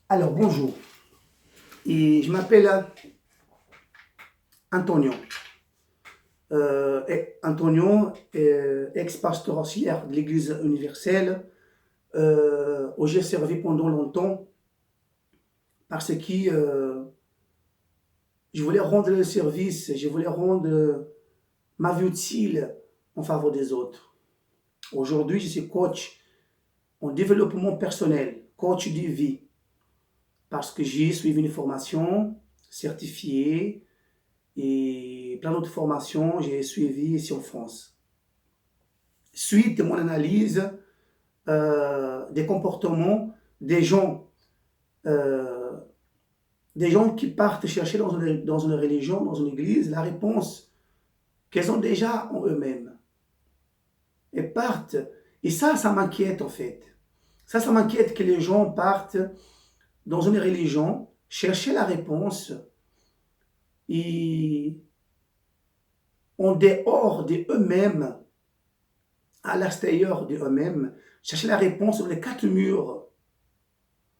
Alors, bonjour. Et je m'appelle Antonio. Antonio, ex-pasteur auxiliaire de l'Église universelle, où j'ai servi pendant longtemps parce que je voulais rendre le service, je voulais rendre ma vie utile en faveur des autres. Aujourd'hui, je suis coach en développement personnel, coach de vie, parce que j'ai suivi une formation certifiée et plein d'autres formations j'ai suivies ici en France. Suite de mon analyse des comportements des gens, euh, des gens qui partent chercher dans une religion, dans une église, la réponse qu'elles ont déjà en eux-mêmes. Elles partent, et ça m'inquiète en fait. Ça m'inquiète que les gens partent dans une religion, chercher la réponse, et en dehors d'eux-mêmes, à l'extérieur d'eux-mêmes, chercher la réponse dans les quatre murs,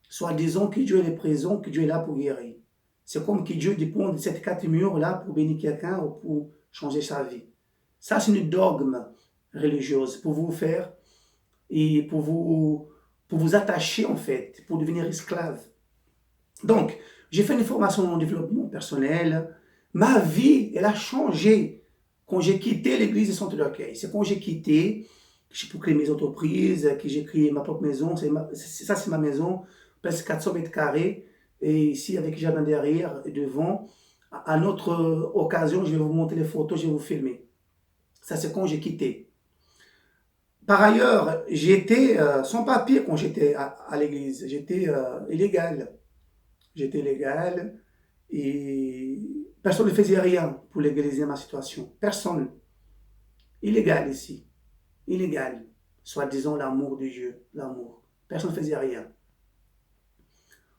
soit disant que Dieu est présent, que Dieu est là pour guérir. C'est comme que Dieu dépend de ces quatre murs-là pour bénir quelqu'un ou pour changer sa vie. Ça, c'est une dogme religieuse pour vous faire et pour vous attacher en fait, pour devenir esclave. Donc, j'ai fait une formation en développement personnel. Ma vie, elle a changé quand j'ai quitté l'église de Centre d'accueil. C'est quand j'ai quitté, j'ai pour créer mes entreprises, que j'ai créé ma propre maison. Ça, c'est ma maison, presque 400 mètres carrés. Et ici, avec le jardin derrière et devant. À notre occasion, je vais vous montrer les photos, je vais vous filmer. Ça, c'est quand j'ai quitté. Par ailleurs, j'étais sans papier quand j'étais à l'église. J'étais illégal. J'étais illégal et personne ne faisait rien pour légaliser ma situation. Personne. Illégal ici. Illégal. Soi-disant l'amour de Dieu. L'amour. Personne ne faisait rien.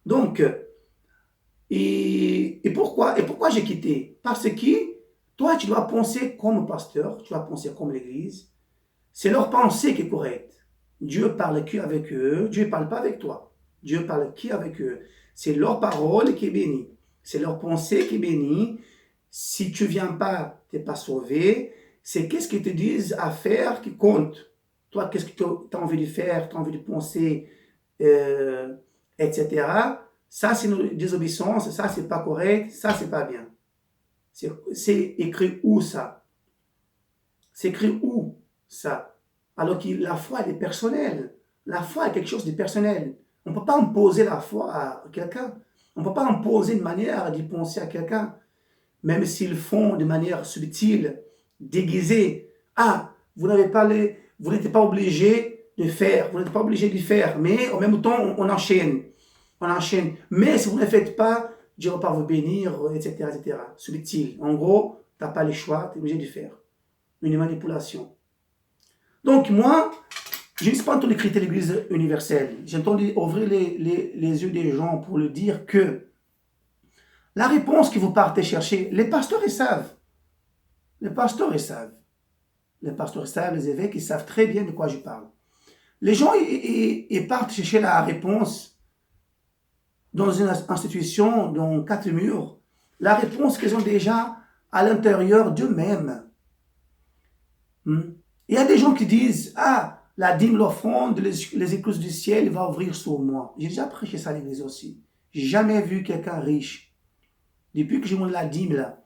Donc, pourquoi j'ai quitté? Parce que toi, tu dois penser comme pasteur, tu dois penser comme l'église. C'est leur pensée qui est correcte. Dieu parle qui avec eux, Dieu ne parle pas avec toi. Dieu parle qui avec eux. C'est leur parole qui est bénie. C'est leur pensée qui est bénie. Si tu ne viens pas, tu n'es pas sauvé. C'est qu'est-ce qu'ils te disent à faire qui compte. Toi, qu'est-ce que tu as envie de faire, tu as envie de penser, etc. Ça, c'est une désobéissance. Ça, c'est pas correct. Ça, c'est pas bien. C'est écrit où ça? C'est écrit où ça? Alors que la foi, elle est personnelle. La foi est quelque chose de personnel. On ne peut pas imposer la foi à quelqu'un. On ne peut pas imposer une manière d'y penser à quelqu'un. Même s'ils font de manière subtile, déguisée. Ah, vous n'êtes pas obligé de faire, vous n'êtes pas obligé de faire, mais en même temps, on enchaîne. On enchaîne. Mais si vous ne le faites pas, Dieu ne va pas vous bénir, etc., etc. Subtil. En gros, tu n'as pas le choix, tu es obligé de faire. Une manipulation. Donc moi, je ne suis pas en train de critiquer l'Église universelle. J'ai entendu ouvrir les yeux des gens pour leur dire que la réponse que vous partez chercher, les pasteurs, ils savent. Les pasteurs, ils savent. Les pasteurs, ils savent, les évêques, ils savent très bien de quoi je parle. Les gens, ils partent chercher la réponse dans une institution, dans quatre murs. La réponse qu'ils ont déjà à l'intérieur d'eux-mêmes. Il y a des gens qui disent, ah, la dîme, l'offrande, les écluses du ciel va ouvrir sur moi. J'ai déjà prêché ça à l'église aussi. J'ai jamais vu quelqu'un riche. Depuis que j'ai monté la dîme là,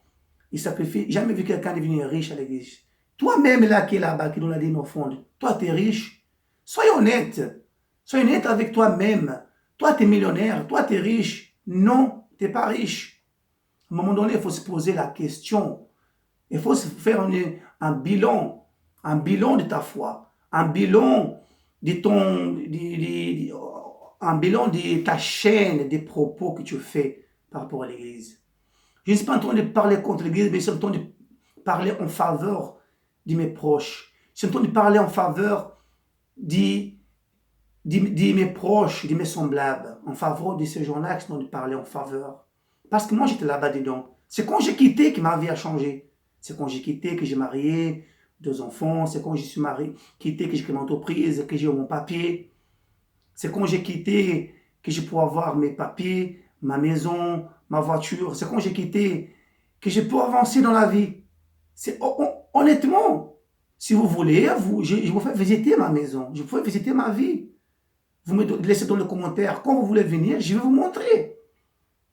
il sacrifie, jamais vu quelqu'un devenir riche à l'église. Toi-même là qui est là-bas, qui donne la dîme offrande, toi tu es riche. Soyez honnête. Soyez honnête avec toi-même. Toi tu es millionnaire, toi tu es riche. Non, tu n'es pas riche. À un moment donné, il faut se poser la question. Il faut se faire un bilan de ta foi, un bilan de un bilan de ta chaîne des propos que tu fais par rapport à l'Église. Je ne suis pas en train de parler contre l'Église, mais je suis en train de parler en faveur de mes proches. Je suis en train de parler en faveur de mes proches, de mes semblables, en faveur de ces gens-là qui sont en train de parler en faveur. Parce que moi, j'étais là-bas dedans. C'est quand j'ai quitté que ma vie a changé. C'est quand j'ai quitté que j'ai marié, 2 enfants. C'est quand je suis marié, quitté que j'ai créé mon entreprise, que j'ai eu mon papier. C'est quand j'ai quitté que je peux avoir mes papiers, ma maison, ma voiture. C'est quand j'ai quitté que je peux avancer dans la vie. Honnêtement, si vous voulez, je vous fais visiter ma maison, je vous fais visiter ma vie. Vous me laissez dans les commentaires. Quand vous voulez venir, je vais vous montrer.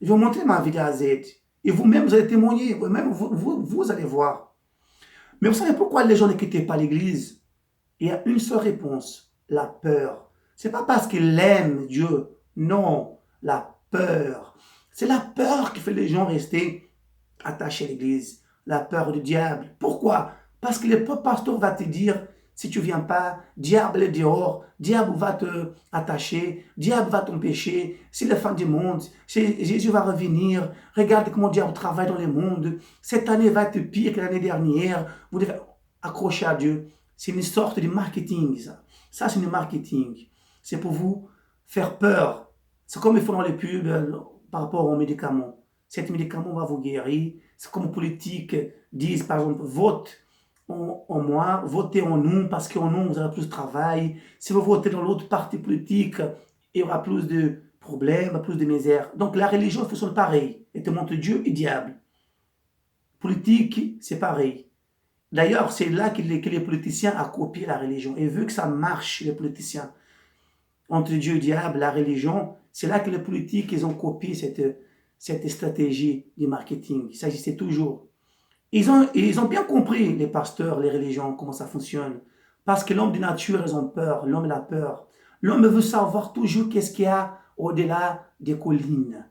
Je vais vous montrer ma vie de A à Z. Et vous-même, vous allez témoigner. Vous-même, vous allez voir. Mais vous savez pourquoi les gens ne quittent pas l'église? Il y a une seule réponse. La peur. C'est pas parce qu'ils aiment Dieu. Non. La peur. C'est la peur qui fait les gens rester attachés à l'église. La peur du diable. Pourquoi? Parce que le pasteur va te dire, si tu ne viens pas, diable est dehors, diable va te attacher, diable va t'empêcher, c'est la fin du monde, Jésus va revenir, regarde comment diable travaille dans le monde, cette année va être pire que l'année dernière, vous devez accrocher à Dieu. C'est une sorte de marketing, ça. Ça, c'est du marketing. C'est pour vous faire peur. C'est comme ils font dans les pubs par rapport aux médicaments. Cet médicament va vous guérir. C'est comme les politiques disent, par exemple, vote en moi, votez en nous, parce qu'en nous, vous aurez plus de travail. Si vous votez dans l'autre parti politique, il y aura plus de problèmes, plus de misère. Donc la religion fonctionne pareil. Elle te montre Dieu et diable. Politique, c'est pareil. D'ailleurs, c'est là que les politiciens ont copié la religion. Et vu que ça marche, les politiciens, entre Dieu et diable, la religion, c'est là que les politiques, ils ont copié cette stratégie du marketing. Il s'agissait toujours. Ils ont bien compris, les pasteurs, les religions, comment ça fonctionne. Parce que l'homme de nature, ils ont peur. L'homme a peur. L'homme veut savoir toujours qu'est-ce qu'il y a au-delà des collines.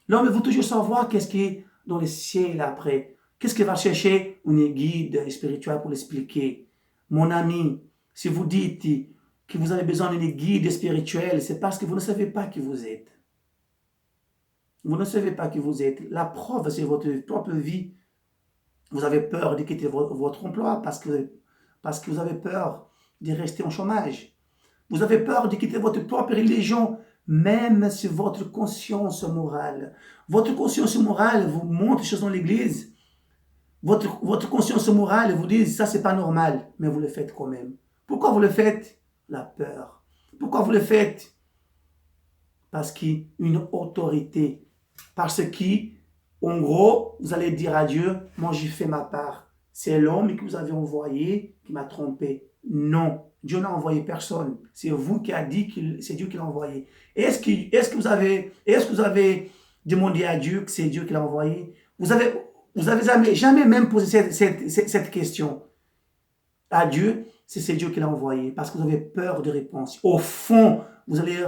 L'homme veut toujours savoir qu'est-ce qui est dans le ciel après. Qu'est-ce qu'il va chercher? Un guide spirituel pour l'expliquer. Mon ami, si vous dites que vous avez besoin d'un guide spirituel, c'est parce que vous ne savez pas qui vous êtes. Vous ne savez pas qui vous êtes. La preuve, c'est votre propre vie. Vous avez peur de quitter votre emploi parce que vous avez peur de rester en chômage. Vous avez peur de quitter votre propre religion, même si votre conscience morale. Votre conscience morale vous montre des choses dans l'église. Votre conscience morale vous dit, ça c'est pas normal, mais vous le faites quand même. Pourquoi vous le faites? La peur. Pourquoi vous le faites? Parce qu'il y a une autorité. Parce que en gros, vous allez dire à Dieu, moi j'ai fait ma part. C'est l'homme que vous avez envoyé qui m'a trompé. Non, Dieu n'a envoyé personne. C'est vous qui avez dit que c'est Dieu qui l'a envoyé. Est-ce que vous avez demandé à Dieu que c'est Dieu qui l'a envoyé? Vous avez jamais même posé cette question à Dieu, c'est Dieu qui l'a envoyé, parce que vous avez peur de réponse. Au fond, vous allez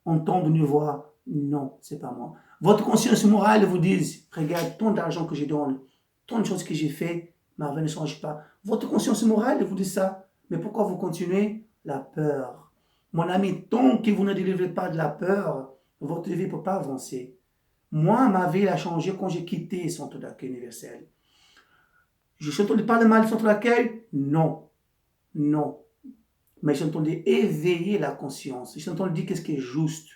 entendre une voix, non, c'est pas moi. Votre conscience morale vous dit, regarde, tant d'argent que je donne, tant de choses que j'ai fait, ma vie ne change pas. Votre conscience morale vous dit ça, mais pourquoi vous continuez? La peur. Mon ami, tant que vous ne délivrez pas de la peur, votre vie ne peut pas avancer. Moi, ma vie a changé quand j'ai quitté le centre d'accueil universel. Je suis entendu parler mal du centre d'accueil? Non. Non. Mais j'ai entendu éveiller la conscience. J'ai entendu dire qu'est-ce qui est juste.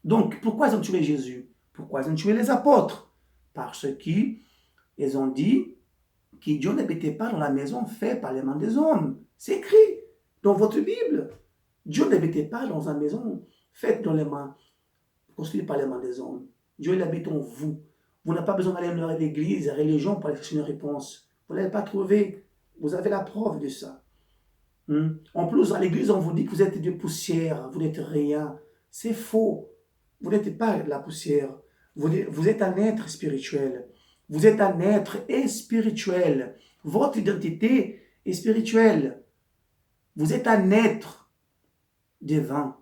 Donc, pourquoi ils ont tué Jésus? Pourquoi ils ont tué les apôtres? Parce qu'ils ont dit que Dieu n'habitait pas dans la maison faite par les mains des hommes. C'est écrit dans votre Bible. Dieu n'habitait pas dans une maison faite dans les mains, construite par les mains des hommes. Dieu il habite en vous. Vous n'avez pas besoin d'aller à l'église, à la religion pour aller chercher une réponse. Vous ne l'avez pas trouvé. Vous avez la preuve de ça. En plus, à l'église, on vous dit que vous êtes de poussière, vous n'êtes rien. C'est faux. Vous n'êtes pas de la poussière. Vous êtes un être spirituel. Vous êtes un être spirituel. Votre identité est spirituelle. Vous êtes un être divin.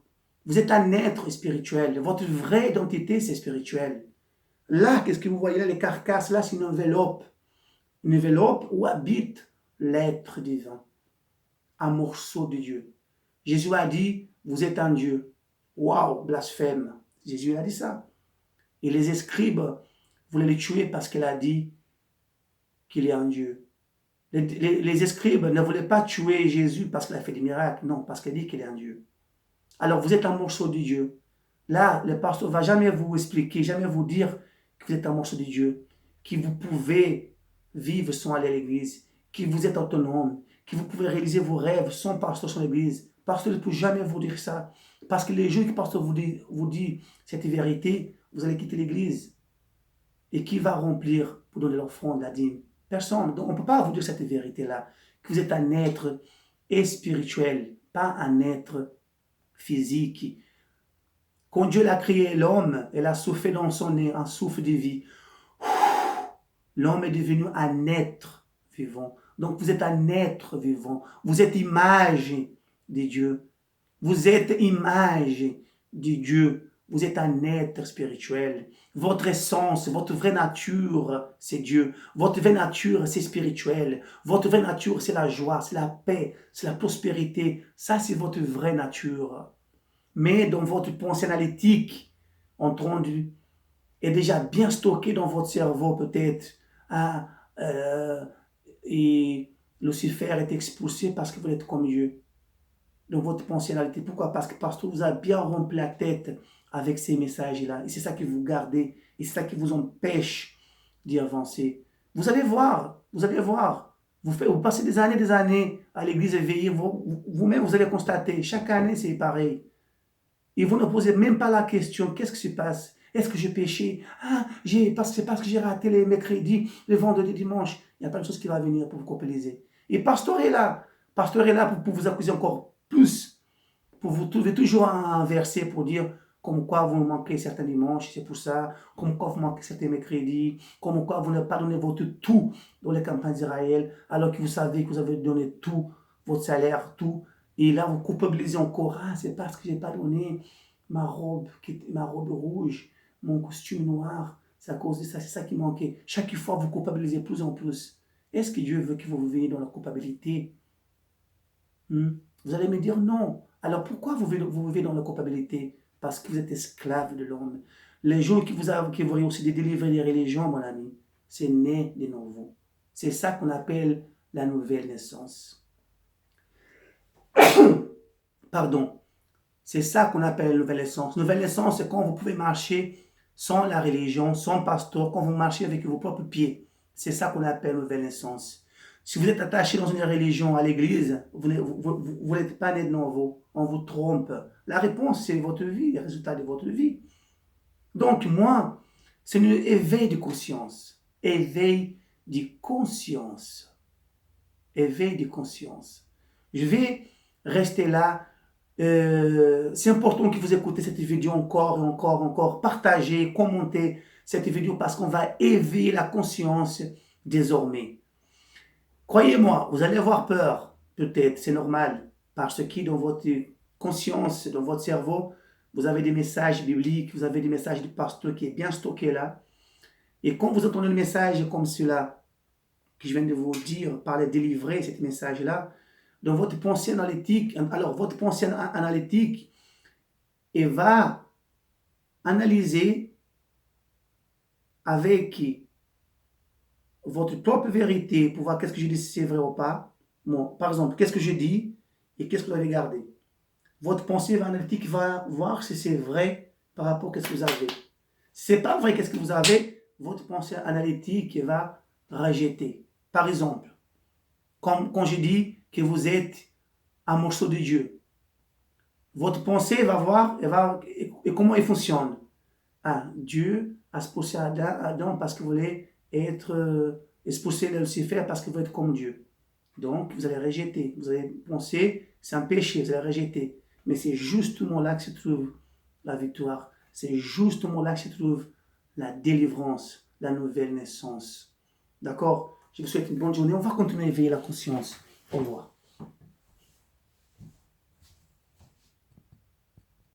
Vous êtes un être spirituel. Votre vraie identité, c'est spirituel. Là, qu'est-ce que vous voyez là, les carcasses, là, c'est une enveloppe. Une enveloppe où habite l'être divin. Un morceau de Dieu. Jésus a dit, vous êtes un Dieu. Waouh, blasphème. Jésus a dit ça. Et les scribes voulaient le tuer parce qu'il a dit qu'il est un Dieu. Les scribes ne voulaient pas tuer Jésus parce qu'il a fait des miracles. Non, parce qu'il dit qu'il est un Dieu. Alors vous êtes un morceau de Dieu. Là, le pasteur ne va jamais vous expliquer, jamais vous dire que vous êtes un morceau de Dieu, que vous pouvez vivre sans aller à l'église, que vous êtes autonome, que vous pouvez réaliser vos rêves sans pasteur, sans l'église. Pasteur ne peut jamais vous dire ça. Parce que les jours que le pasteur vous dit cette vérité, vous allez quitter l'église. Et qui va remplir pour donner l'offrande, la dîme? Personne. Donc on ne peut pas vous dire cette vérité-là, que vous êtes un être spirituel, pas un être physique. Quand Dieu a créé l'homme, il a soufflé dans son nez un souffle de vie. L'homme est devenu un être vivant. Donc vous êtes un être vivant. Vous êtes image de Dieu. Vous êtes image de Dieu. Vous êtes un être spirituel. Votre essence, votre vraie nature, c'est Dieu. Votre vraie nature, c'est spirituel. Votre vraie nature, c'est la joie, c'est la paix, c'est la prospérité. Ça, c'est votre vraie nature. Mais dans votre pensée analytique, entendu, est déjà bien stocké dans votre cerveau peut-être. Ah, et Lucifer est expulsé parce que vous êtes comme Dieu. Dans votre pensée analytique. Pourquoi? Parce que pasteur vous a bien rempli la tête avec ces messages-là. Et c'est ça que vous gardez. Et c'est ça qui vous empêche d'y avancer. Vous allez voir. Vous allez voir. Vous passez des années à l'église éveillée. Vous-même, vous allez constater. Chaque année, c'est pareil. Et vous ne posez même pas la question. Qu'est-ce qui se passe? Est-ce que j'ai péché? Ah, c'est parce que j'ai raté les mercredis, les vendredis, dimanche. Il n'y a pas de chose qui va venir pour vous compléter. Et pasteur est là. Pasteur est là pour vous accuser encore plus. Pour vous trouver toujours un verset pour dire comme quoi vous manquez certains dimanches, c'est pour ça. Comme quoi vous manquez certains mercredis. Comme quoi vous n'avez pas donné votre tout dans les campagnes d'Israël. Alors que vous savez que vous avez donné tout, votre salaire, tout. Et là, vous culpabilisez encore. Ah, c'est parce que je n'ai pas donné ma robe rouge, mon costume noir. C'est à cause de ça, c'est ça qui manquait. Chaque fois, vous culpabilisez de plus en plus. Est-ce que Dieu veut que vous viviez dans la culpabilité? Vous allez me dire non. Alors pourquoi vous vivez dans la culpabilité? Parce que vous êtes esclave de l'homme. Les gens qui vous réussissent de délivrer les religions, mon ami, c'est né de nouveau. C'est ça qu'on appelle la nouvelle naissance. Pardon. C'est ça qu'on appelle la nouvelle naissance. Nouvelle naissance, c'est quand vous pouvez marcher sans la religion, sans pasteur, quand vous marchez avec vos propres pieds. C'est ça qu'on appelle nouvelle naissance. Si vous êtes attaché dans une religion, à l'église, vous n'êtes pas né de nouveau. On vous trompe. La réponse, c'est votre vie, les résultats de votre vie. Donc, moi, c'est un éveil de conscience. Éveil de conscience. Éveil de conscience. Je vais rester là. C'est important que vous écoutez cette vidéo encore et encore. Partagez, commentez cette vidéo parce qu'on va éveiller la conscience désormais. Croyez-moi, vous allez avoir peur, peut-être, c'est normal, parce que dans votre conscience, dans votre cerveau, vous avez des messages bibliques, vous avez des messages du pasteur qui est bien stocké là. Et quand vous entendez un message comme celui-là, que je viens de vous dire, parler, délivrer ce message-là, dans votre pensée analytique, alors votre pensée analytique, elle va analyser avec votre propre vérité pour voir qu'est-ce que je dis, si c'est vrai ou pas. Bon, par exemple, qu'est-ce que je dis et qu'est-ce que vous avez gardé. Votre pensée analytique va voir si c'est vrai par rapport à ce que vous avez. Si ce n'est pas vrai, qu'est-ce que vous avez, votre pensée analytique va rejeter. Par exemple, quand je dis que vous êtes un morceau de Dieu, votre pensée va voir et comment il fonctionne. Ah, Dieu a expulsé Adam parce qu'il voulait être expulsé de Lucifer parce qu'il veut être comme Dieu. Donc, vous allez rejeter. Vous allez penser c'est un péché, vous allez rejeter. Mais c'est justement là que se trouve la victoire. C'est justement là que se trouve la délivrance, la nouvelle naissance. D'accord? Je vous souhaite une bonne journée. On va continuer à éveiller la conscience. Au revoir.